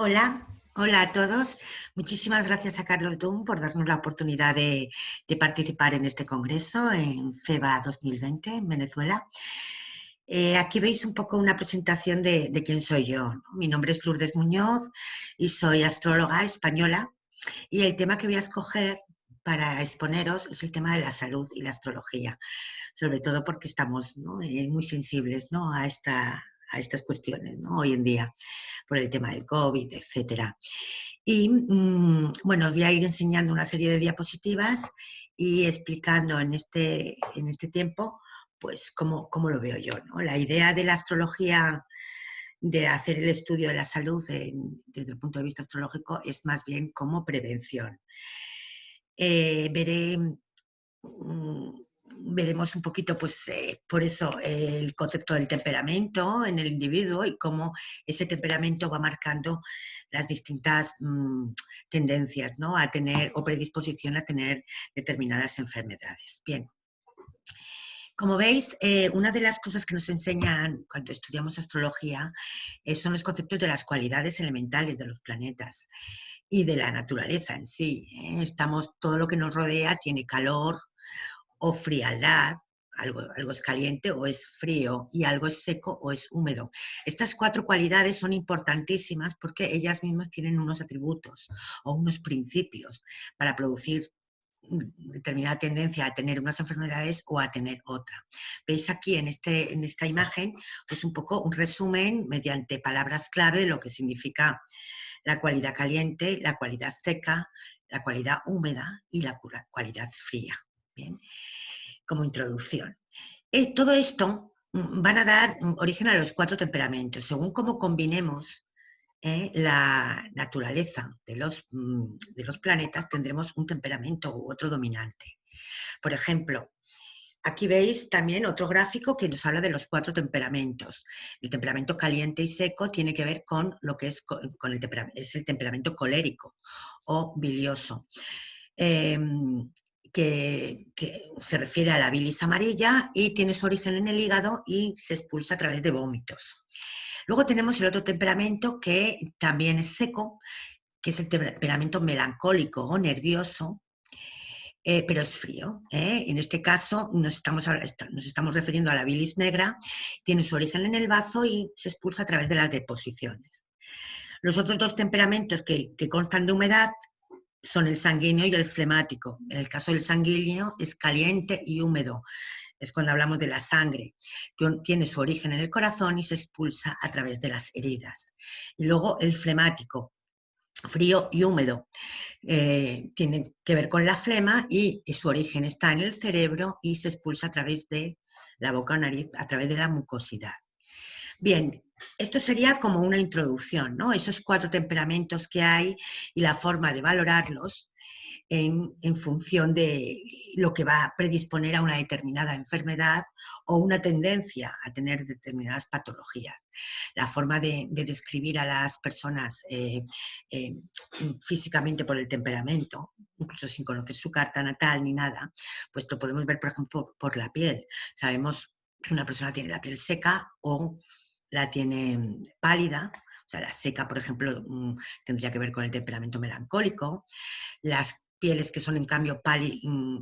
Hola, hola a todos. Muchísimas gracias a Carlos Dum por darnos la oportunidad de participar en este congreso en FEBA 2020 en Venezuela. Aquí veis un poco una presentación de quién soy yo, ¿no? Mi nombre es Lourdes Muñoz y soy astróloga española y el tema que voy a escoger para exponeros es el tema de la salud y la astrología, sobre todo porque estamos, ¿no? Muy sensibles, ¿no? a estas cuestiones, ¿no? Hoy en día por el tema del COVID, etcétera. Y bueno, os voy a ir enseñando una serie de diapositivas y explicando en este tiempo, pues, cómo lo veo yo, ¿no? La idea de la astrología, de hacer el estudio de la salud desde el punto de vista astrológico, es más bien como prevención. Veré mm, veremos un poquito, pues, por eso el concepto del temperamento en el individuo y cómo ese temperamento va marcando las distintas tendencias, ¿no? A tener o predisposición a tener determinadas enfermedades. Bien, como veis, una de las cosas que nos enseñan cuando estudiamos astrología son los conceptos de las cualidades elementales de los planetas y de la naturaleza en sí. Todo lo que nos rodea tiene calor, o frialdad, algo es caliente o es frío, y algo es seco o es húmedo. Estas cuatro cualidades son importantísimas porque ellas mismas tienen unos atributos o unos principios para producir determinada tendencia a tener unas enfermedades o a tener otra. Veis aquí en esta imagen pues un poco un resumen mediante palabras clave de lo que significa la cualidad caliente, la cualidad seca, la cualidad húmeda y la cualidad fría. Bien, como introducción. Todo esto van a dar origen a los cuatro temperamentos. Según cómo combinemos la naturaleza de los planetas, tendremos un temperamento u otro dominante. Por ejemplo, aquí veis también otro gráfico que nos habla de los cuatro temperamentos. El temperamento caliente y seco tiene que ver con lo que es, es el temperamento colérico o bilioso. Eh, que se refiere a la bilis amarilla y tiene su origen en el hígado y se expulsa a través de vómitos. Luego tenemos el otro temperamento que también es seco, que es el temperamento melancólico o nervioso, pero es frío. En este caso nos estamos refiriendo a la bilis negra, tiene su origen en el bazo y se expulsa a través de las deposiciones. Los otros dos temperamentos que constan de humedad son el sanguíneo y el flemático. En el caso del sanguíneo es caliente y húmedo. Es cuando hablamos de la sangre, que tiene su origen en el corazón y se expulsa a través de las heridas. Y luego el flemático, frío y húmedo, tiene que ver con la flema y su origen está en el cerebro y se expulsa a través de la boca o nariz, a través de la mucosidad. Bien, esto sería como una introducción, ¿no? Esos cuatro temperamentos que hay y la forma de valorarlos en función de lo que va a predisponer a una determinada enfermedad o una tendencia a tener determinadas patologías. La forma de describir a las personas eh, físicamente por el temperamento, incluso sin conocer su carta natal ni nada, pues lo podemos ver, por ejemplo, por la piel. Sabemos que una persona tiene la piel seca o la tiene pálida. O sea, la seca, por ejemplo, tendría que ver con el temperamento melancólico. Las pieles que son en cambio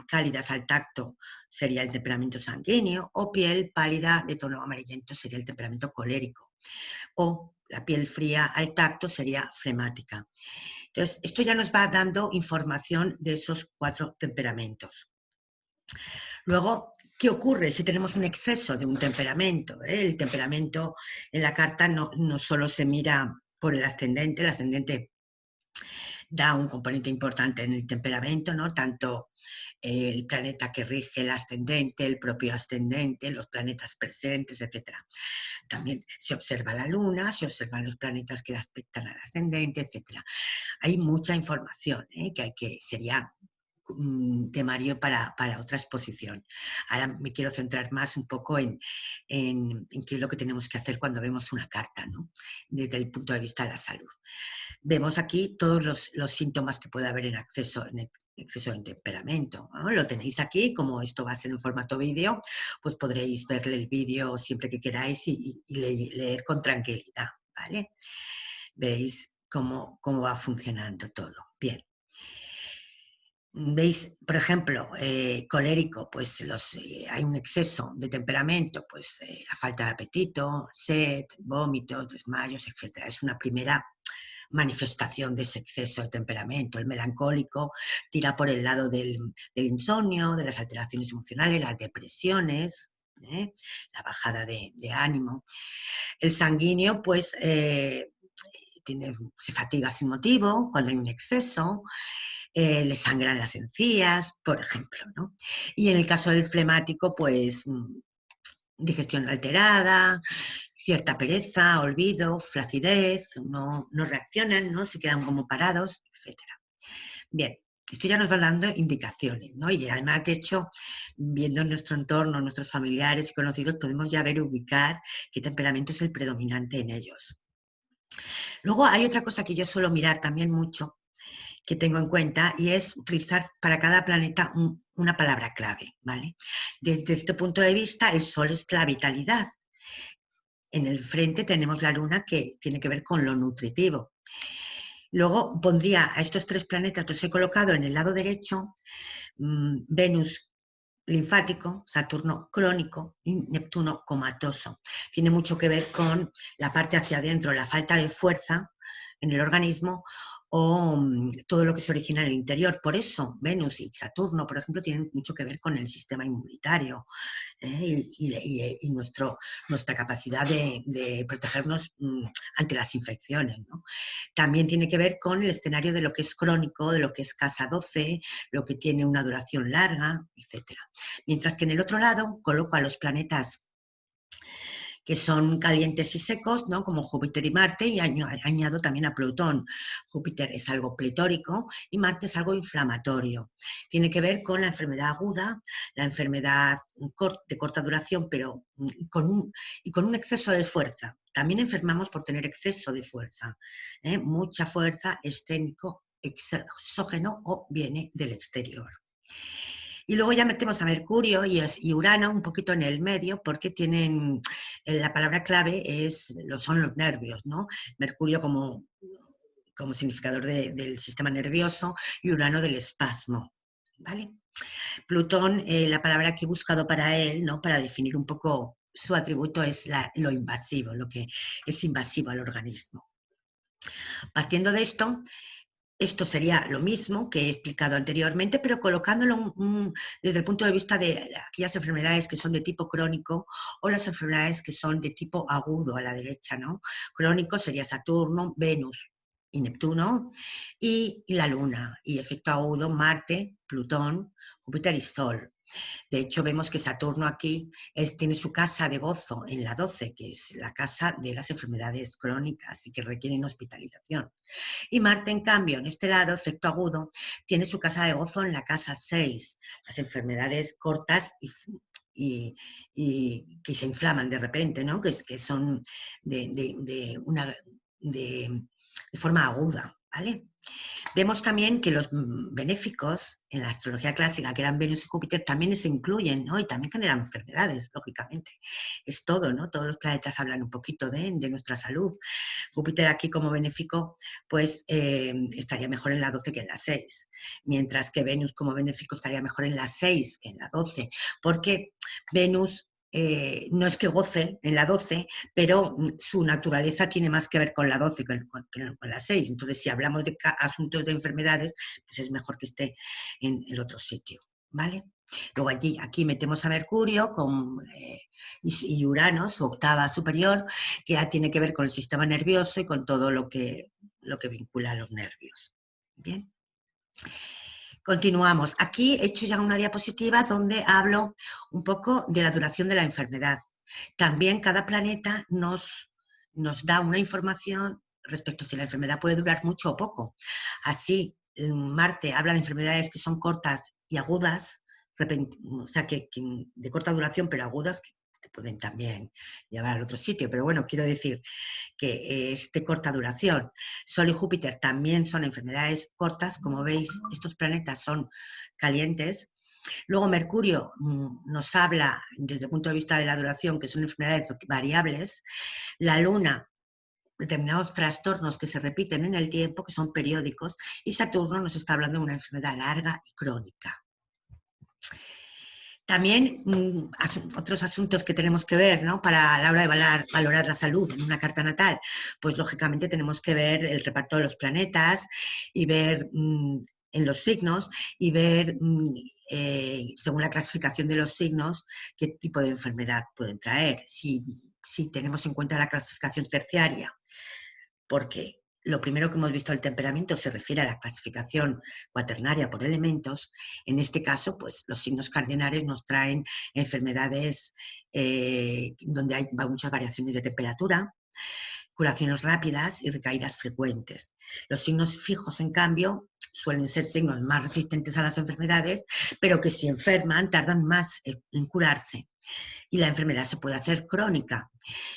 cálidas al tacto sería el temperamento sanguíneo, o piel pálida de tono amarillento sería el temperamento colérico, o la piel fría al tacto sería flemática. Entonces, esto ya nos va dando información de esos cuatro temperamentos. Luego, ¿qué ocurre si tenemos un exceso de un temperamento? El temperamento en la carta no solo se mira por el ascendente da un componente importante en el temperamento, ¿no? Tanto el planeta que rige el ascendente, el propio ascendente, los planetas presentes, etcétera. También se observa la luna, se observan los planetas que aspectan al ascendente, etcétera. Hay mucha información sería temario para otra exposición. Ahora me quiero centrar más un poco en qué es lo que tenemos que hacer cuando vemos una carta, ¿no? Desde el punto de vista de la salud. Vemos aquí todos los síntomas que puede haber en exceso de temperamento, ¿no? Lo tenéis aquí, como esto va a ser en formato vídeo, pues podréis verle el vídeo siempre que queráis y leer con tranquilidad, ¿vale? Veis cómo va funcionando todo. Bien. ¿Veis? Por ejemplo, colérico, pues hay un exceso de temperamento, pues la falta de apetito, sed, vómitos, desmayos, etcétera. Es una primera manifestación de ese exceso de temperamento. El melancólico tira por el lado del insomnio, de las alteraciones emocionales, las depresiones, la bajada de ánimo. El sanguíneo, pues, se fatiga sin motivo cuando hay un exceso, le sangran las encías, por ejemplo, ¿no? Y en el caso del flemático, pues digestión alterada, cierta pereza, olvido, flacidez, no reaccionan, ¿no? Se quedan como parados, etcétera. Bien, esto ya nos va dando indicaciones, ¿no? Y además, de hecho, viendo nuestro entorno, nuestros familiares y conocidos, podemos ya ver, ubicar qué temperamento es el predominante en ellos. Luego hay otra cosa que yo suelo mirar también mucho, que tengo en cuenta, y es utilizar para cada planeta una palabra clave, ¿vale? Desde este punto de vista, el Sol es la vitalidad. En el frente tenemos la Luna, que tiene que ver con lo nutritivo. Luego pondría a estos tres planetas, los he colocado en el lado derecho, Venus linfático, Saturno crónico y Neptuno comatoso. Tiene mucho que ver con la parte hacia adentro, la falta de fuerza en el organismo, o todo lo que se origina en el interior. Por eso Venus y Saturno, por ejemplo, tienen mucho que ver con el sistema inmunitario, y nuestra capacidad de protegernos ante las infecciones, ¿no? También tiene que ver con el escenario de lo que es crónico, de lo que es casa 12, lo que tiene una duración larga, etc. Mientras que en el otro lado coloco a los planetas que son calientes y secos, ¿no? Como Júpiter y Marte, y añado también a Plutón. Júpiter es algo pletórico y Marte es algo inflamatorio. Tiene que ver con la enfermedad aguda, la enfermedad de corta duración, pero con un exceso de fuerza. También enfermamos por tener exceso de fuerza, mucha fuerza, escénico, exógeno o viene del exterior. Y luego ya metemos a Mercurio y Urano un poquito en el medio, porque tienen, la palabra clave son los nervios, ¿no? Mercurio como significador del sistema nervioso y Urano del espasmo, ¿vale? Plutón, la palabra que he buscado para él, ¿no? Para definir un poco su atributo, es lo invasivo, lo que es invasivo al organismo. Partiendo de esto sería lo mismo que he explicado anteriormente, pero colocándolo desde el punto de vista de aquellas enfermedades que son de tipo crónico o las enfermedades que son de tipo agudo a la derecha, ¿no? Crónico sería Saturno, Venus y Neptuno, y la Luna, y efecto agudo Marte, Plutón, Júpiter y Sol. De hecho, vemos que Saturno aquí tiene su casa de gozo en la 12, que es la casa de las enfermedades crónicas y que requieren hospitalización. Y Marte, en cambio, en este lado, efecto agudo, tiene su casa de gozo en la casa 6, las enfermedades cortas y que se inflaman de repente, ¿no? Que son de forma aguda, ¿vale? Vemos también que los benéficos en la astrología clásica, que eran Venus y Júpiter, también se incluyen, ¿no? Y también generan enfermedades, lógicamente. Es todo, ¿no? Todos los planetas hablan un poquito de nuestra salud. Júpiter aquí como benéfico, pues estaría mejor en la 12 que en la 6, mientras que Venus como benéfico estaría mejor en la 6 que en la 12, porque Venus no es que goce en la 12, pero su naturaleza tiene más que ver con la 12 que con la 6. Entonces, si hablamos de asuntos de enfermedades, pues es mejor que esté en el otro sitio, ¿vale? Luego aquí metemos a Mercurio y Urano, su octava superior, que ya tiene que ver con el sistema nervioso y con todo lo que vincula a los nervios. Bien. Continuamos. Aquí he hecho ya una diapositiva donde hablo un poco de la duración de la enfermedad. También cada planeta nos da una información respecto a si la enfermedad puede durar mucho o poco. Así, Marte habla de enfermedades que son cortas y agudas, o sea, que de corta duración, pero agudas, que pueden también llevar al otro sitio. Pero bueno, quiero decir que es de corta duración. Sol y Júpiter también son enfermedades cortas. Como veis, estos planetas son calientes. Luego Mercurio nos habla desde el punto de vista de la duración, que son enfermedades variables. La Luna determinados trastornos que se repiten en el tiempo, que son periódicos, y Saturno nos está hablando de una enfermedad larga y crónica. También otros asuntos que tenemos que ver, ¿no? Para la hora de valorar la salud en una carta natal, pues lógicamente tenemos que ver el reparto de los planetas y ver en los signos y ver, según la clasificación de los signos, qué tipo de enfermedad pueden traer. Si tenemos en cuenta la clasificación terciaria, porque lo primero que hemos visto del temperamento se refiere a la clasificación cuaternaria por elementos. En este caso, pues los signos cardinales nos traen enfermedades donde hay muchas variaciones de temperatura, curaciones rápidas y recaídas frecuentes. Los signos fijos, en cambio, suelen ser signos más resistentes a las enfermedades, pero que si enferman tardan más en curarse y la enfermedad se puede hacer crónica.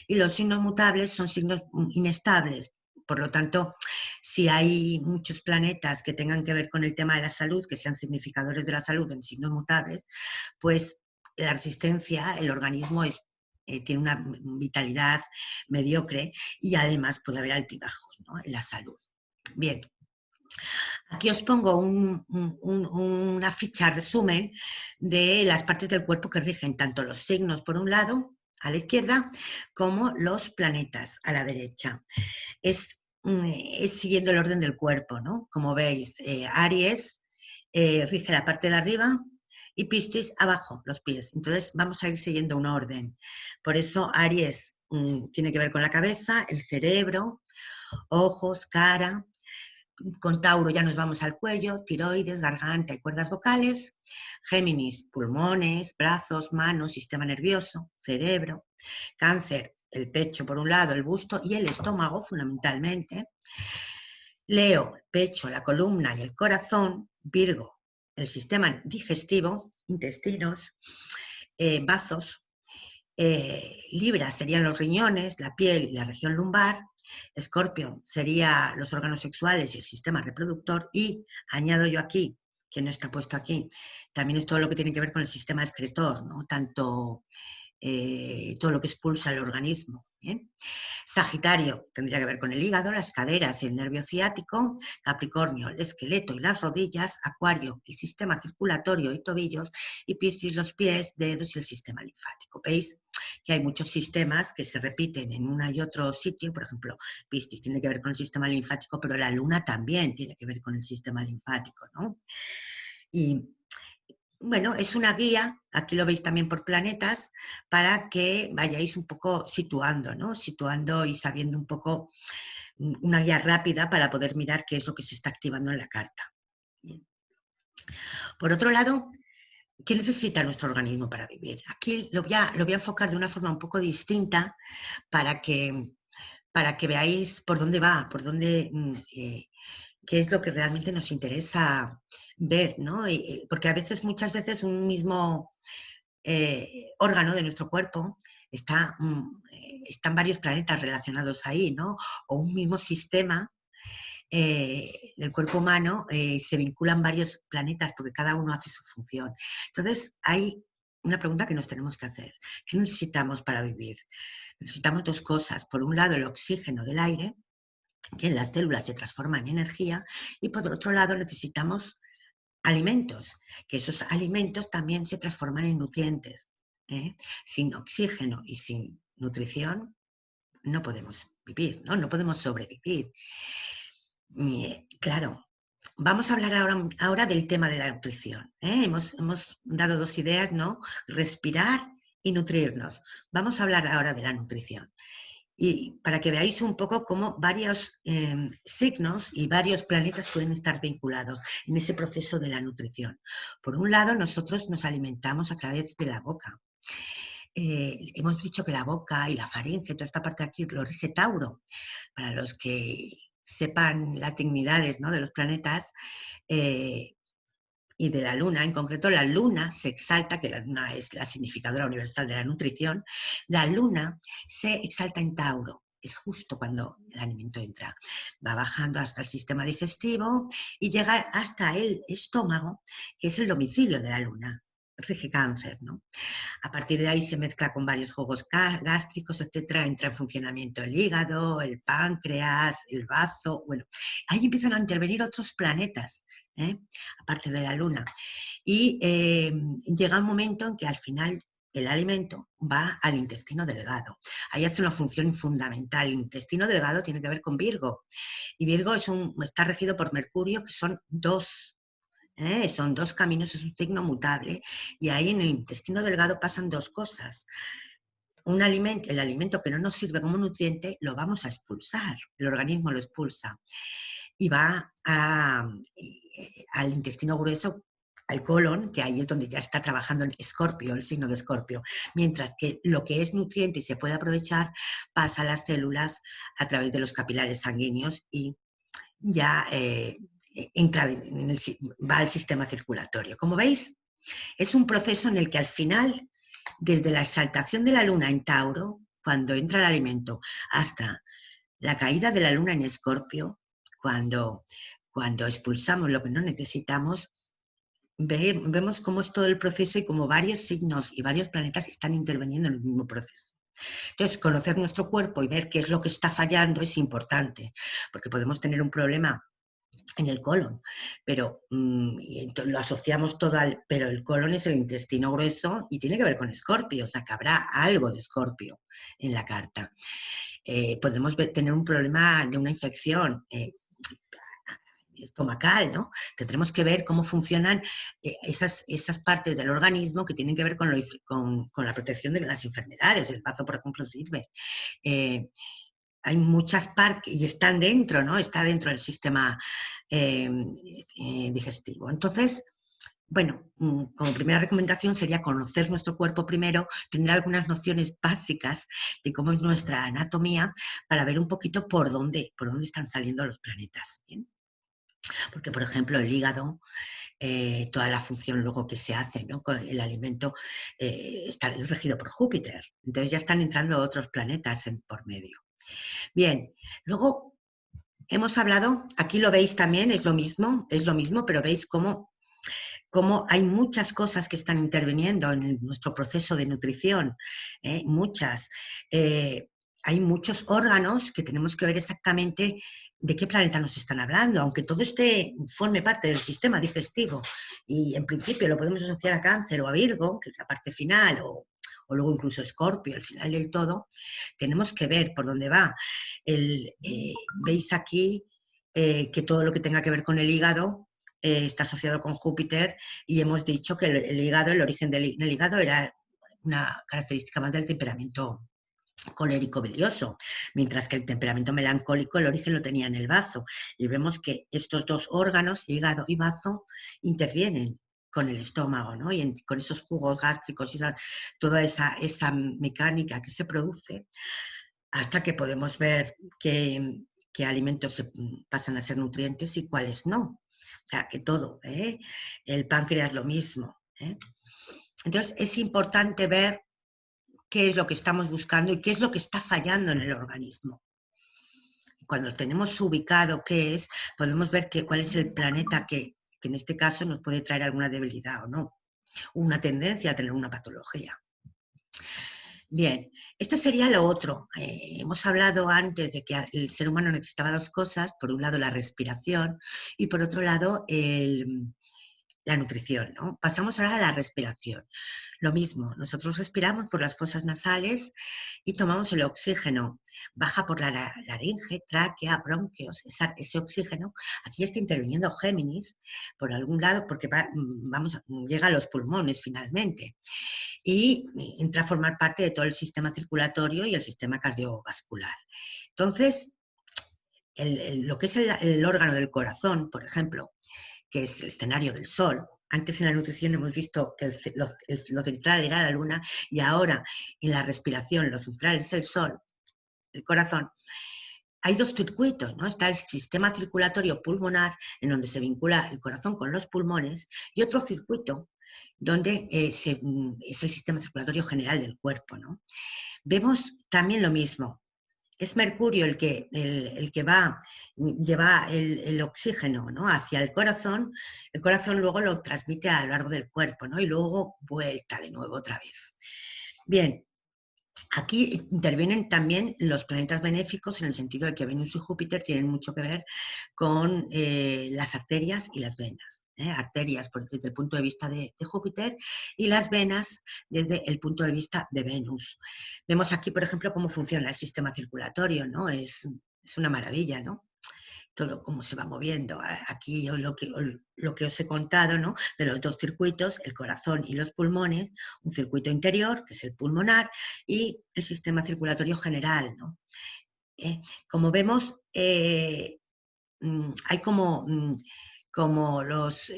Y los signos mutables son signos inestables. Por lo tanto, si hay muchos planetas que tengan que ver con el tema de la salud, que sean significadores de la salud en signos mutables, pues la resistencia, el organismo tiene una vitalidad mediocre y además puede haber altibajos, ¿no?, en la salud. Bien, aquí os pongo una ficha resumen de las partes del cuerpo que rigen tanto los signos por un lado, a la izquierda, como los planetas a la derecha. Es siguiendo el orden del cuerpo, ¿no? Como veis, Aries rige la parte de arriba y Piscis abajo, los pies. Entonces vamos a ir siguiendo un orden. Por eso Aries tiene que ver con la cabeza, el cerebro, ojos, cara. Con Tauro ya nos vamos al cuello, tiroides, garganta y cuerdas vocales. Géminis, pulmones, brazos, manos, sistema nervioso, cerebro. Cáncer, el pecho por un lado, el busto y el estómago fundamentalmente. Leo, pecho, la columna y el corazón. Virgo, el sistema digestivo, intestinos, bazos. Libra serían los riñones, la piel y la región lumbar. Escorpio sería los órganos sexuales y el sistema reproductor. Y añado yo aquí, que no está puesto aquí, también es todo lo que tiene que ver con el sistema excretor, ¿no? Tanto todo lo que expulsa el organismo. ¿Bien? Sagitario tendría que ver con el hígado, las caderas y el nervio ciático. Capricornio, el esqueleto y las rodillas. Acuario, el sistema circulatorio y tobillos. Y Piscis, los pies, dedos y el sistema linfático. ¿Veis que hay muchos sistemas que se repiten en uno y otro sitio? Por ejemplo, Piscis tiene que ver con el sistema linfático, pero la luna también tiene que ver con el sistema linfático, ¿no? Y bueno, es una guía, aquí lo veis también por planetas, para que vayáis un poco situando, ¿no? Situando y sabiendo un poco una guía rápida para poder mirar qué es lo que se está activando en la carta. Bien. Por otro lado, ¿qué necesita nuestro organismo para vivir? Aquí lo voy a enfocar de una forma un poco distinta para que veáis por dónde va, por dónde... qué es lo que realmente nos interesa ver, ¿no? Porque a veces, muchas veces, un mismo órgano de nuestro cuerpo están varios planetas relacionados ahí, ¿no? O un mismo sistema del cuerpo humano se vinculan varios planetas porque cada uno hace su función. Entonces, hay una pregunta que nos tenemos que hacer. ¿Qué necesitamos para vivir? Necesitamos dos cosas. Por un lado, el oxígeno del aire, que en las células se transforma en energía, y por otro lado necesitamos alimentos, que esos alimentos también se transforman en nutrientes. Sin oxígeno y sin nutrición no podemos vivir, ¿no? No podemos sobrevivir. Claro, vamos a hablar ahora del tema de la nutrición. Hemos dado dos ideas, ¿no? Respirar y nutrirnos. Vamos a hablar ahora de la nutrición. Y para que veáis un poco cómo varios signos y varios planetas pueden estar vinculados en ese proceso de la nutrición. Por un lado, nosotros nos alimentamos a través de la boca. Hemos dicho que la boca y la faringe, toda esta parte de aquí, lo rige Tauro. Para los que sepan las dignidades, ¿no?, de los planetas, y de la luna, en concreto la luna se exalta, que la luna es la significadora universal de la nutrición, la luna se exalta en Tauro, es justo cuando el alimento entra, va bajando hasta el sistema digestivo y llega hasta el estómago, que es el domicilio de la luna. rige cáncer, ¿no? A partir de ahí se mezcla con varios jugos gástricos, etcétera, entra en funcionamiento el hígado, el páncreas, el bazo, bueno, ahí empiezan a intervenir otros planetas, ¿eh? Aparte de la Luna. Y llega un momento en que al final el alimento va al intestino delgado. Ahí hace una función fundamental. El intestino delgado tiene que ver con Virgo. Y Virgo está regido por Mercurio, que son dos caminos, es un signo mutable. Y ahí en el intestino delgado pasan dos cosas. El alimento que no nos sirve como nutriente lo vamos a expulsar, el organismo lo expulsa y va al intestino grueso, al colon, que ahí es donde ya está trabajando en Escorpio, el signo de Escorpio, mientras que lo que es nutriente y se puede aprovechar pasa a las células a través de los capilares sanguíneos y ya va al sistema circulatorio. Como veis, es un proceso en el que al final, desde la exaltación de la luna en Tauro, cuando entra el alimento, hasta la caída de la luna en Escorpio, cuando expulsamos lo que no necesitamos, vemos cómo es todo el proceso y cómo varios signos y varios planetas están interviniendo en el mismo proceso. Entonces, conocer nuestro cuerpo y ver qué es lo que está fallando es importante, porque podemos tener un problema en el colon, pero lo asociamos todo pero el colon es el intestino grueso y tiene que ver con Escorpio, o sea que habrá algo de Escorpio en la carta. Podemos tener un problema de una infección estomacal, ¿no? Tendremos que ver cómo funcionan esas partes del organismo que tienen que ver con la protección de las enfermedades. El bazo, por ejemplo, sirve. Hay muchas partes y están dentro, ¿no? Está dentro del sistema digestivo. Entonces, bueno, como primera recomendación sería conocer nuestro cuerpo primero, tener algunas nociones básicas de cómo es nuestra anatomía para ver un poquito por dónde están saliendo los planetas. ¿Bien? Porque, por ejemplo, el hígado, toda la función luego que se hace, ¿no? Con el alimento es regido por Júpiter. Entonces ya están entrando otros planetas por medio. Bien, luego hemos hablado, aquí lo veis también, es lo mismo, pero veis cómo hay muchas cosas que están interviniendo en nuestro proceso de nutrición, muchas. Hay muchos órganos que tenemos que ver exactamente de qué planeta nos están hablando, aunque todo forme parte del sistema digestivo y en principio lo podemos asociar a Cáncer o a Virgo, que es la parte final, o luego incluso Escorpio, al final del todo, tenemos que ver por dónde va. Veis aquí que todo lo que tenga que ver con el hígado está asociado con Júpiter y hemos dicho que el hígado, el origen del hígado era una característica más del temperamento colérico bilioso, mientras que el temperamento melancólico el origen lo tenía en el bazo. Y vemos que estos dos órganos, hígado y bazo, intervienen con el estómago, ¿no? Y con esos jugos gástricos y toda esa mecánica que se produce hasta que podemos ver qué alimentos pasan a ser nutrientes y cuáles no. O sea, que todo, el páncreas lo mismo. Entonces, es importante ver qué es lo que estamos buscando y qué es lo que está fallando en el organismo. Cuando tenemos ubicado qué es, podemos ver cuál es el planeta que en este caso nos puede traer alguna debilidad o no, una tendencia a tener una patología. Bien, esto sería lo otro. Hemos hablado antes de que el ser humano necesitaba dos cosas, por un lado la respiración y por otro lado la nutrición, ¿no? Pasamos ahora a la respiración. Lo mismo, nosotros respiramos por las fosas nasales y tomamos el oxígeno. Baja por la laringe, tráquea, bronquios, ese oxígeno. Aquí está interviniendo Géminis por algún lado porque llega a los pulmones finalmente y entra a formar parte de todo el sistema circulatorio y el sistema cardiovascular. Entonces, lo que es el órgano del corazón, por ejemplo, que es el escenario del Sol. Antes en la nutrición hemos visto que lo central era la Luna y ahora en la respiración lo central es el Sol, el corazón. Hay dos circuitos, ¿no? Está el sistema circulatorio pulmonar, en donde se vincula el corazón con los pulmones, y otro circuito donde es el sistema circulatorio general del cuerpo, ¿no? Vemos también lo mismo. es Mercurio el que va, lleva el oxígeno, ¿no?, hacia el corazón luego lo transmite a lo largo del cuerpo, ¿no?, y luego vuelta de nuevo otra vez. Bien, aquí intervienen también los planetas benéficos en el sentido de que Venus y Júpiter tienen mucho que ver con las arterias y las venas. Arterias desde el punto de vista de Júpiter y las venas desde el punto de vista de Venus. Vemos aquí, por ejemplo, cómo funciona el sistema circulatorio, ¿no? Es una maravilla, ¿no? Todo cómo se va moviendo. Aquí lo que os he contado, ¿no?, de los dos circuitos, el corazón y los pulmones, un circuito interior, que es el pulmonar, y el sistema circulatorio general, ¿no? Como vemos, hay como los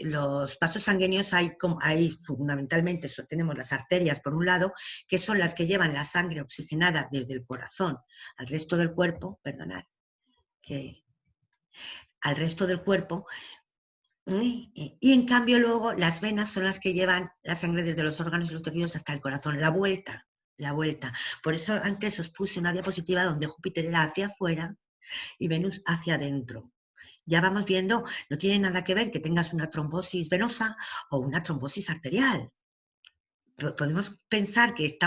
vasos sanguíneos, hay fundamentalmente, tenemos las arterias por un lado, que son las que llevan la sangre oxigenada desde el corazón al resto del cuerpo, perdonad, que al resto del cuerpo, y en cambio luego las venas son las que llevan la sangre desde los órganos y los tejidos hasta el corazón, la vuelta, la vuelta. Por eso antes os puse una diapositiva donde Júpiter era hacia afuera y Venus hacia adentro. Ya vamos viendo, no tiene nada que ver que tengas una trombosis venosa o una trombosis arterial. Podemos pensar que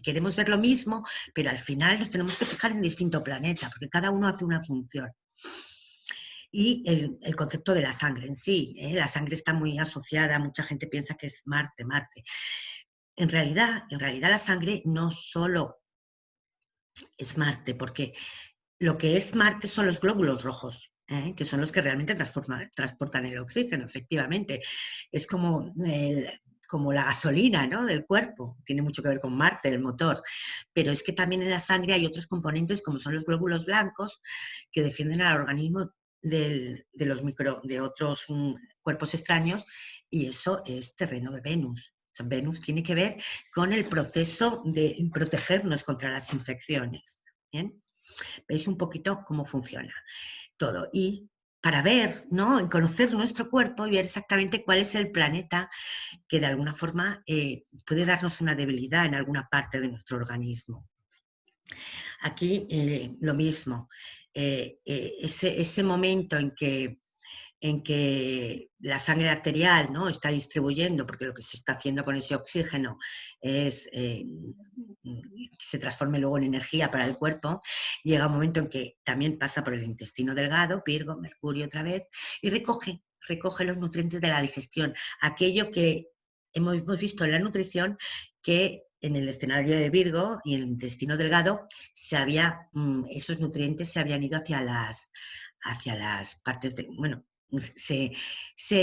queremos ver lo mismo, pero al final nos tenemos que fijar en distinto planeta, porque cada uno hace una función. Y el concepto de la sangre en sí, la sangre está muy asociada, mucha gente piensa que es Marte, Marte. En realidad la sangre no solo es Marte, porque lo que es Marte son los glóbulos rojos, que son los que realmente transportan el oxígeno, efectivamente. Es como la gasolina, ¿no?, del cuerpo. Tiene mucho que ver con Marte, el motor. Pero es que también en la sangre hay otros componentes, como son los glóbulos blancos, que defienden al organismo de otros cuerpos extraños, y eso es terreno de Venus. O sea, Venus tiene que ver con el proceso de protegernos contra las infecciones. ¿Bien? Veis un poquito cómo funciona todo. Y para ver, ¿no?, y conocer nuestro cuerpo y ver exactamente cuál es el planeta que de alguna forma puede darnos una debilidad en alguna parte de nuestro organismo. Aquí lo mismo, ese momento en que la sangre arterial, ¿no?, está distribuyendo, porque lo que se está haciendo con ese oxígeno es que se transforme luego en energía para el cuerpo, llega un momento en que también pasa por el intestino delgado, Virgo, Mercurio otra vez, y recoge los nutrientes de la digestión, aquello que hemos visto en la nutrición, que en el escenario de Virgo y en el intestino delgado esos nutrientes se habían ido hacia las partes de, bueno, se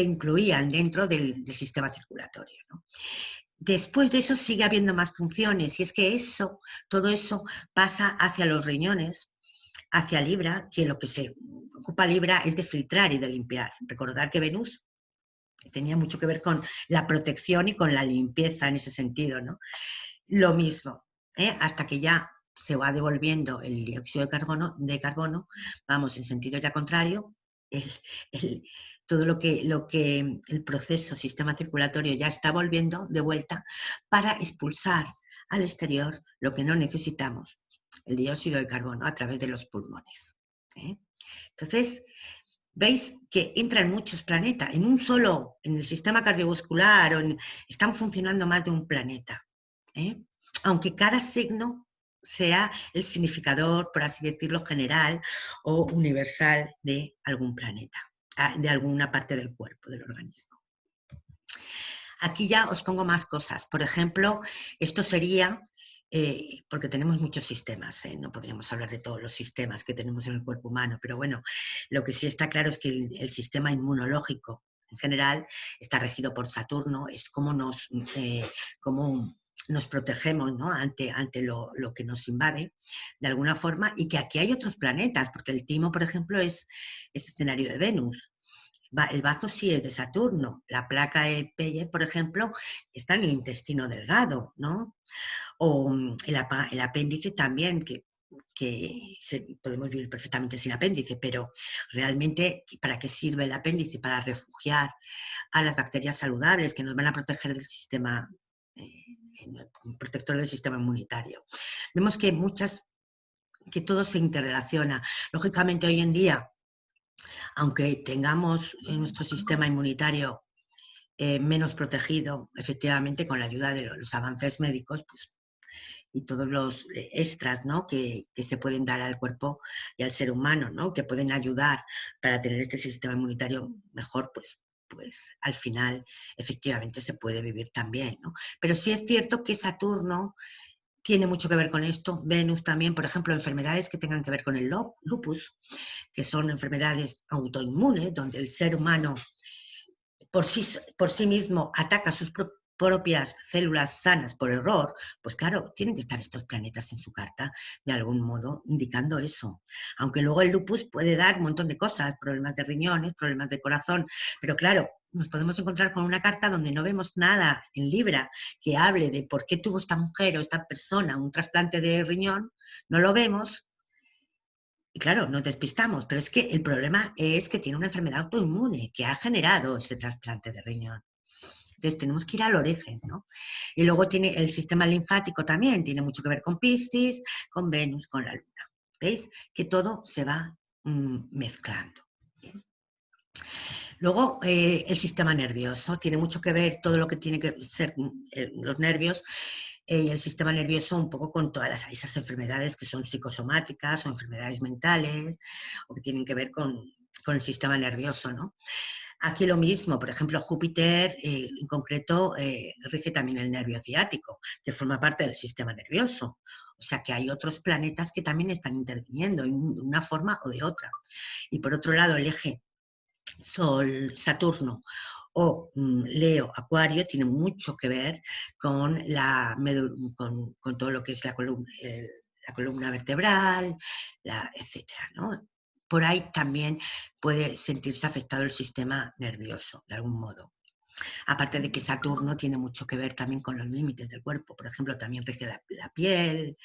incluían dentro del sistema circulatorio, ¿no? Después de eso sigue habiendo más funciones, y es que todo eso pasa hacia los riñones, hacia Libra, que lo que se ocupa Libra es de filtrar y de limpiar. Recordad que Venus tenía mucho que ver con la protección y con la limpieza en ese sentido, ¿no? Lo mismo, hasta que ya se va devolviendo el dióxido de carbono, vamos en sentido ya contrario, todo lo que el proceso sistema circulatorio ya está volviendo de vuelta para expulsar al exterior lo que no necesitamos, el dióxido de carbono, a través de los pulmones. Entonces, veis que entran muchos planetas, en el sistema cardiovascular, están funcionando más de un planeta. Aunque cada signo sea el significador, por así decirlo, general o universal de algún planeta, de alguna parte del cuerpo, del organismo. Aquí ya os pongo más cosas. Por ejemplo, esto sería, porque tenemos muchos sistemas, no podríamos hablar de todos los sistemas que tenemos en el cuerpo humano, pero bueno, lo que sí está claro es que el sistema inmunológico en general está regido por Saturno, es como nos protegemos, ¿no?, ante lo que nos invade de alguna forma, y que aquí hay otros planetas, porque el timo, por ejemplo, es escenario de Venus. El bazo sí es de Saturno, la placa de Peyre, por ejemplo, está en el intestino delgado, ¿no? O el apéndice también, que podemos vivir perfectamente sin apéndice, pero realmente, ¿para qué sirve el apéndice? Para refugiar a las bacterias saludables que nos van a proteger del sistema, protector del sistema inmunitario. Vemos que muchas que todo se interrelaciona. Lógicamente hoy en día, aunque tengamos nuestro sistema inmunitario menos protegido, efectivamente, con la ayuda de los avances médicos, pues, y todos los extras, ¿no?, que se pueden dar al cuerpo y al ser humano, ¿no?, que pueden ayudar para tener este sistema inmunitario mejor, pues al final efectivamente se puede vivir también, ¿no? Pero sí es cierto que Saturno tiene mucho que ver con esto, Venus también, por ejemplo, enfermedades que tengan que ver con el lupus, que son enfermedades autoinmunes, donde el ser humano por sí mismo ataca sus propias células sanas por error, pues claro, tienen que estar estos planetas en su carta de algún modo indicando eso. Aunque luego el lupus puede dar un montón de cosas, problemas de riñones, problemas de corazón, pero claro, nos podemos encontrar con una carta donde no vemos nada en Libra que hable de por qué tuvo esta mujer o esta persona un trasplante de riñón, no lo vemos. Y claro, nos despistamos, pero es que el problema es que tiene una enfermedad autoinmune que ha generado ese trasplante de riñón. Entonces tenemos que ir al origen, ¿no? Y luego tiene el sistema linfático también, tiene mucho que ver con Piscis, con Venus, con la Luna. ¿Veis? Que todo se va mezclando. Bien. Luego, el sistema nervioso tiene mucho que ver todo lo que tiene que ser los nervios y el sistema nervioso un poco con todas esas enfermedades que son psicosomáticas o enfermedades mentales o que tienen que ver con el sistema nervioso, ¿no? Aquí lo mismo, por ejemplo, Júpiter en concreto rige también el nervio ciático, que forma parte del sistema nervioso. O sea que hay otros planetas que también están interviniendo de una forma o de otra. Y por otro lado, el eje Sol, Saturno o Leo, Acuario, tiene mucho que ver con, con todo lo que es la columna vertebral, etcétera, ¿no? Por ahí también puede sentirse afectado el sistema nervioso, de algún modo. Aparte de que Saturno tiene mucho que ver también con los límites del cuerpo. Por ejemplo, también rige la piel,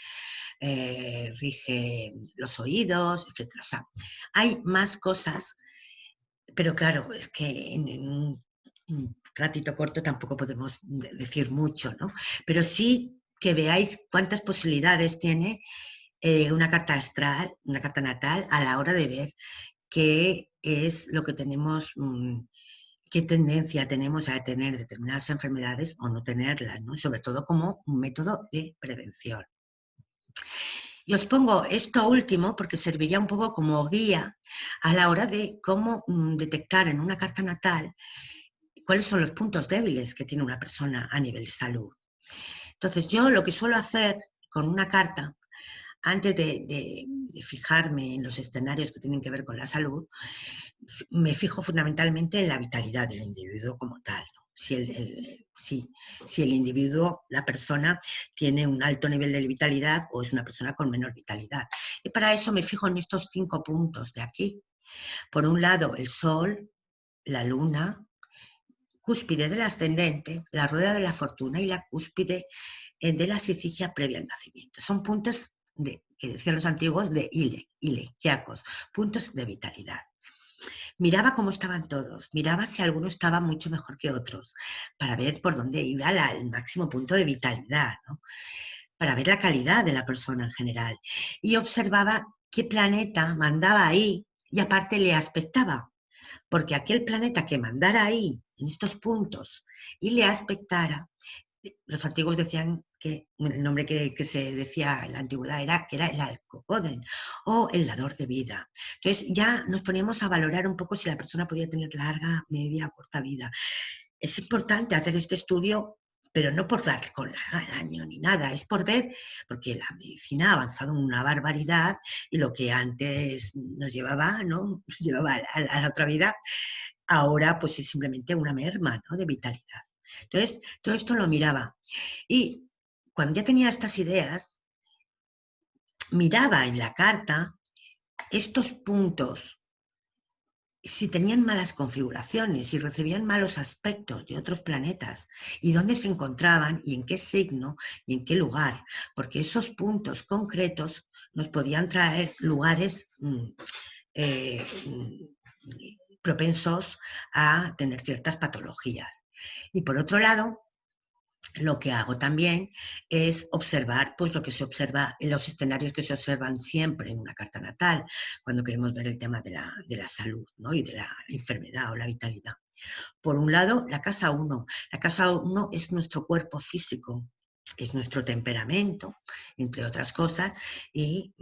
rige los oídos, etc. O sea, hay más cosas, pero claro, es que en un ratito corto tampoco podemos decir mucho, ¿no? Pero sí que veáis cuántas posibilidades tiene una carta astral, una carta natal, a la hora de ver qué es lo que tenemos, qué tendencia tenemos a tener determinadas enfermedades o no tenerlas, ¿no? Sobre todo como un método de prevención. Y os pongo esto último porque serviría un poco como guía a la hora de cómo detectar en una carta natal cuáles son los puntos débiles que tiene una persona a nivel salud. Entonces, yo lo que suelo hacer con una carta, antes de fijarme en los escenarios que tienen que ver con la salud, me fijo fundamentalmente en la vitalidad del individuo como tal, ¿no? Si el individuo, la persona, tiene un alto nivel de vitalidad o es una persona con menor vitalidad. Y para eso me fijo en estos 5 puntos de aquí. Por un lado, el Sol, la Luna, cúspide del ascendente, la rueda de la fortuna y la cúspide de la sicilia previa al nacimiento. Son puntos que decían los antiguos de ilequiacos, puntos de vitalidad. Miraba cómo estaban todos, miraba si alguno estaba mucho mejor que otros, para ver por dónde iba el máximo punto de vitalidad, ¿no? Para ver la calidad de la persona en general. Y observaba qué planeta mandaba ahí y aparte le aspectaba, porque aquel planeta que mandara ahí, en estos puntos, y le aspectara, los antiguos decían que el nombre que se decía en la antigüedad era que era el Alcopoden o el dador de vida. Entonces ya nos poníamos a valorar un poco si la persona podía tener larga, media o corta vida. Es importante hacer este estudio, pero no por dar con el año ni nada, es por ver, porque la medicina ha avanzado una barbaridad y lo que antes nos llevaba, ¿no? Nos llevaba a la otra vida, ahora pues es simplemente una merma, ¿no?, de vitalidad. Entonces, todo esto lo miraba. Y cuando ya tenía estas ideas, miraba en la carta estos puntos, si tenían malas configuraciones, si recibían malos aspectos de otros planetas, y dónde se encontraban, y en qué signo, y en qué lugar, porque esos puntos concretos nos podían traer lugares propensos a tener ciertas patologías. Y por otro lado, lo que hago también es observar pues, lo que se observa, los escenarios que se observan siempre en una carta natal, cuando queremos ver el tema de la salud, ¿no? Y de la enfermedad o la vitalidad. Por un lado, la casa uno. La casa uno es nuestro cuerpo físico, es nuestro temperamento, entre otras cosas, y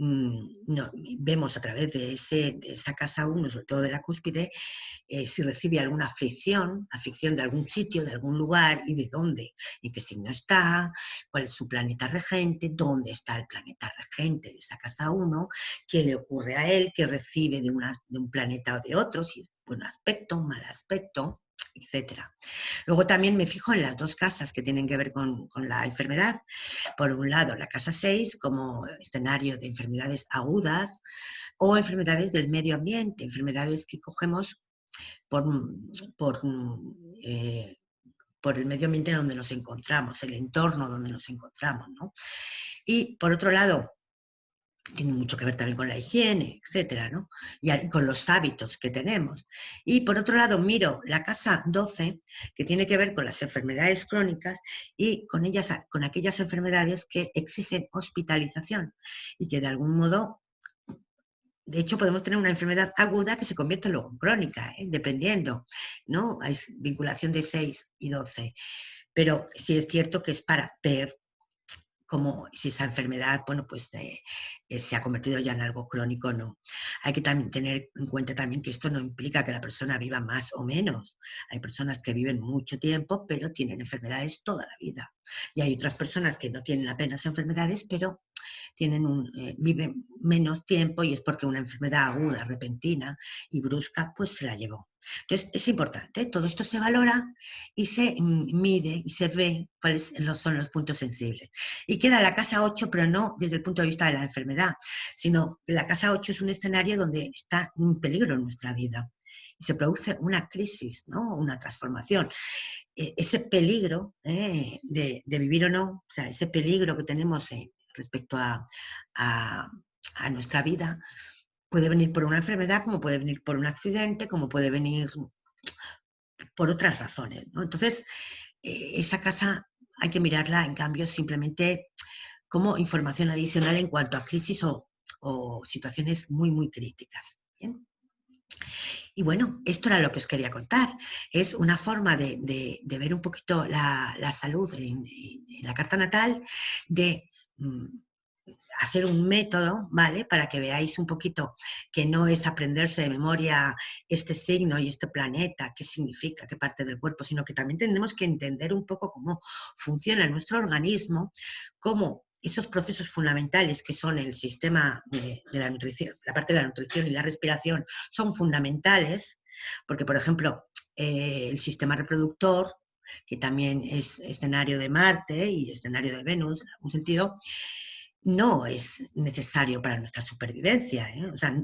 vemos a través de esa casa uno, sobre todo de la cúspide, si recibe alguna aflicción de algún sitio, de algún lugar y de dónde, en qué signo está, cuál es su planeta regente, dónde está el planeta regente de esa casa uno, qué le ocurre a él, qué recibe de un planeta o de otro, si es buen aspecto, mal aspecto, etcétera. Luego también me fijo en las dos casas que tienen que ver con la enfermedad. Por un lado, la casa 6 como escenario de enfermedades agudas o enfermedades del medio ambiente, enfermedades que cogemos por, por, eh, por el medio ambiente donde nos encontramos, el entorno donde nos encontramos, ¿no? Y por otro lado, tiene mucho que ver también con la higiene, etcétera, ¿no? Y con los hábitos que tenemos. Y por otro lado, miro la casa 12, que tiene que ver con las enfermedades crónicas y con ellas, con aquellas enfermedades que exigen hospitalización y que de algún modo, de hecho, podemos tener una enfermedad aguda que se convierte luego en crónica, dependiendo, ¿no? Hay vinculación de 6 y 12. Pero sí es cierto que es para ver como si esa enfermedad, bueno, pues se ha convertido ya en algo crónico o no. Hay que también tener en cuenta también que esto no implica que la persona viva más o menos. Hay personas que viven mucho tiempo, pero tienen enfermedades toda la vida. Y hay otras personas que no tienen apenas enfermedades, pero viven menos tiempo y es porque una enfermedad aguda, repentina y brusca, pues se la llevó. Entonces, es importante, todo esto se valora y se mide y se ve cuáles son los puntos sensibles. Y queda la casa 8, pero no desde el punto de vista de la enfermedad, sino que la casa 8 es un escenario donde está un peligro en nuestra vida y se produce una crisis, ¿no? Una transformación. Ese peligro de vivir o no, o sea, ese peligro que tenemos respecto a, a nuestra vida, puede venir por una enfermedad, como puede venir por un accidente, como puede venir por otras razones, ¿no? Entonces, esa casa hay que mirarla, en cambio, simplemente como información adicional en cuanto a crisis o situaciones muy, muy críticas. ¿Bien? Y bueno, esto era lo que os quería contar. Es una forma de ver un poquito la salud en la carta natal, de hacer un método, ¿vale? Para que veáis un poquito que no es aprenderse de memoria este signo y este planeta, qué significa, qué parte del cuerpo, sino que también tenemos que entender un poco cómo funciona nuestro organismo, cómo esos procesos fundamentales que son el sistema de la nutrición, la parte de la nutrición y la respiración, son fundamentales, porque, por ejemplo, el sistema reproductor, que también es escenario de Marte y escenario de Venus, en algún sentido, no es necesario para nuestra supervivencia, ¿eh? O sea,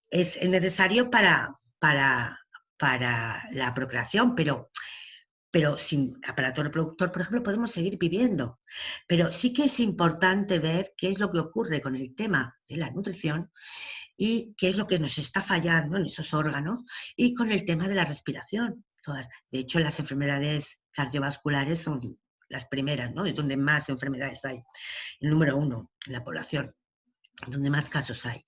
es necesario para la procreación, pero sin aparato reproductor, por ejemplo, podemos seguir viviendo. Pero sí que es importante ver qué es lo que ocurre con el tema de la nutrición y qué es lo que nos está fallando en esos órganos y con el tema de la respiración. Todas. De hecho, las enfermedades cardiovasculares son las primeras, ¿no? Es donde más enfermedades hay. El número uno en la población, donde más casos hay.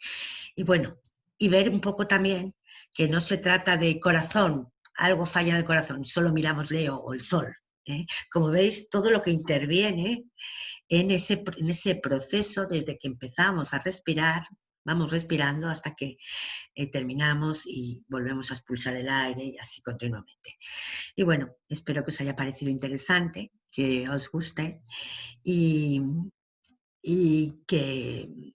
Y bueno, y ver un poco también que no se trata de corazón, algo falla en el corazón, solo miramos Leo o el Sol. ¿Eh? Como veis, todo lo que interviene en ese proceso desde que empezamos a respirar, vamos respirando hasta que terminamos y volvemos a expulsar el aire y así continuamente. Y bueno, espero que os haya parecido interesante, que os guste y, y que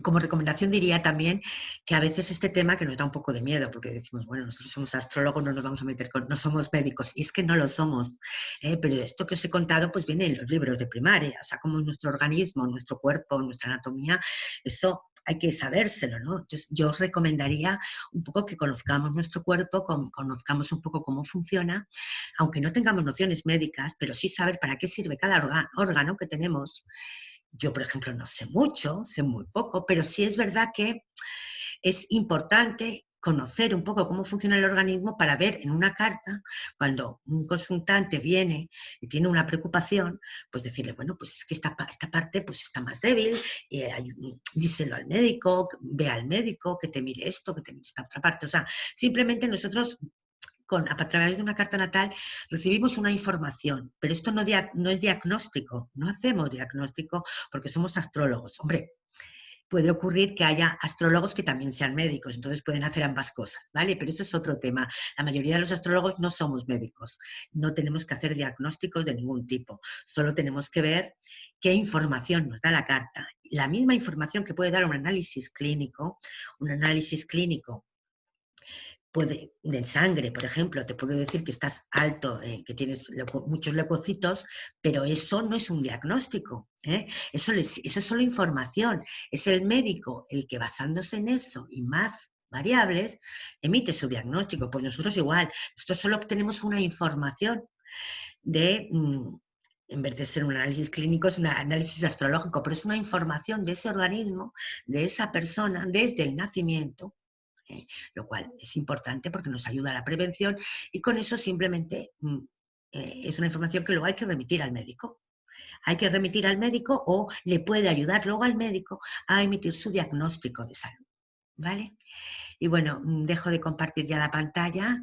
como recomendación diría también que a veces este tema que nos da un poco de miedo, porque decimos, bueno, nosotros somos astrólogos, no nos vamos a meter con, no somos médicos, y es que no lo somos, pero esto que os he contado pues viene en los libros de primaria, o sea, como nuestro organismo, nuestro cuerpo, nuestra anatomía, eso hay que sabérselo, ¿no? Entonces yo os recomendaría un poco que conozcamos nuestro cuerpo, conozcamos un poco cómo funciona, aunque no tengamos nociones médicas, pero sí saber para qué sirve cada órgano que tenemos. Yo, por ejemplo, no sé mucho, sé muy poco, pero sí es verdad que es importante conocer un poco cómo funciona el organismo para ver en una carta, cuando un consultante viene y tiene una preocupación, pues decirle, bueno, pues es que esta parte pues está más débil, díselo al médico, ve al médico, que te mire esto, que te mire esta otra parte. O sea, simplemente nosotros a través de una carta natal recibimos una información, pero esto no es diagnóstico, no hacemos diagnóstico porque somos astrólogos. Hombre, puede ocurrir que haya astrólogos que también sean médicos, entonces pueden hacer ambas cosas, ¿vale? Pero eso es otro tema. La mayoría de los astrólogos no somos médicos, no tenemos que hacer diagnósticos de ningún tipo, solo tenemos que ver qué información nos da la carta. La misma información que puede dar un análisis clínico de sangre, por ejemplo, te puede decir que estás alto, que tienes muchos leucocitos, pero eso no es un diagnóstico. Eso es solo información. Es el médico el que, basándose en eso y más variables, emite su diagnóstico. Pues nosotros igual, nosotros solo obtenemos una información de... en vez de ser un análisis clínico, es un análisis astrológico, pero es una información de ese organismo, de esa persona, desde el nacimiento, lo cual es importante porque nos ayuda a la prevención y con eso simplemente es una información que luego hay que remitir al médico. Hay que remitir al médico o le puede ayudar luego al médico a emitir su diagnóstico de salud. ¿Vale? Y bueno, dejo de compartir ya la pantalla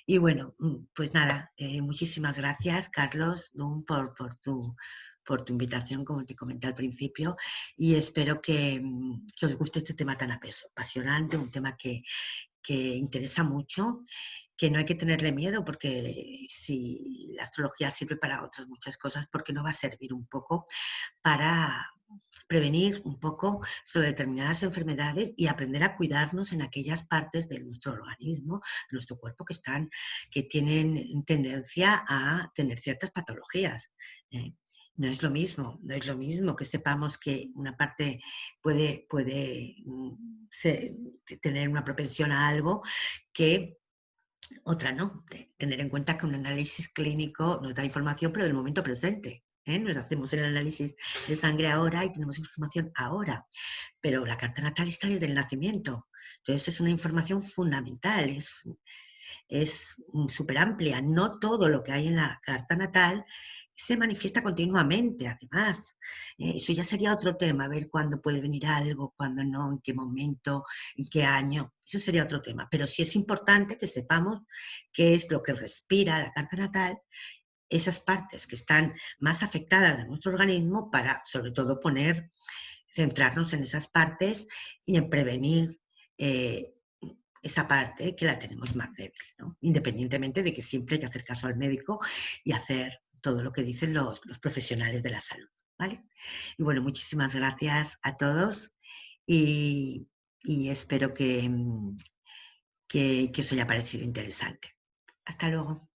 y bueno, pues nada, muchísimas gracias, Carlos, por tu invitación, como te comenté al principio, y espero que os guste este tema tan apasionante, un tema que interesa mucho, que no hay que tenerle miedo, porque si la astrología sirve para otras muchas cosas, porque no va a servir un poco para prevenir un poco sobre determinadas enfermedades y aprender a cuidarnos en aquellas partes de nuestro organismo, de nuestro cuerpo, que tienen tendencia a tener ciertas patologías. No es lo mismo, no es lo mismo que sepamos que una parte puede tener una propensión a algo que otra no. Tener en cuenta que un análisis clínico nos da información, pero del momento presente. Nos hacemos el análisis de sangre ahora y tenemos información ahora, pero la carta natal está desde el nacimiento. Entonces es una información fundamental, es súper amplia. No todo lo que hay en la carta natal se manifiesta continuamente, además. Eso ya sería otro tema, ver cuándo puede venir algo, cuándo no, en qué momento, en qué año. Eso sería otro tema. Pero sí es importante que sepamos qué es lo que respira la carta natal, esas partes que están más afectadas de nuestro organismo para, sobre todo, centrarnos en esas partes y en prevenir esa parte que la tenemos más débil, ¿no? Independientemente de que siempre hay que hacer caso al médico y hacer todo lo que dicen los profesionales de la salud, ¿vale? Y bueno, muchísimas gracias a todos y, y espero que os haya parecido interesante. Hasta luego.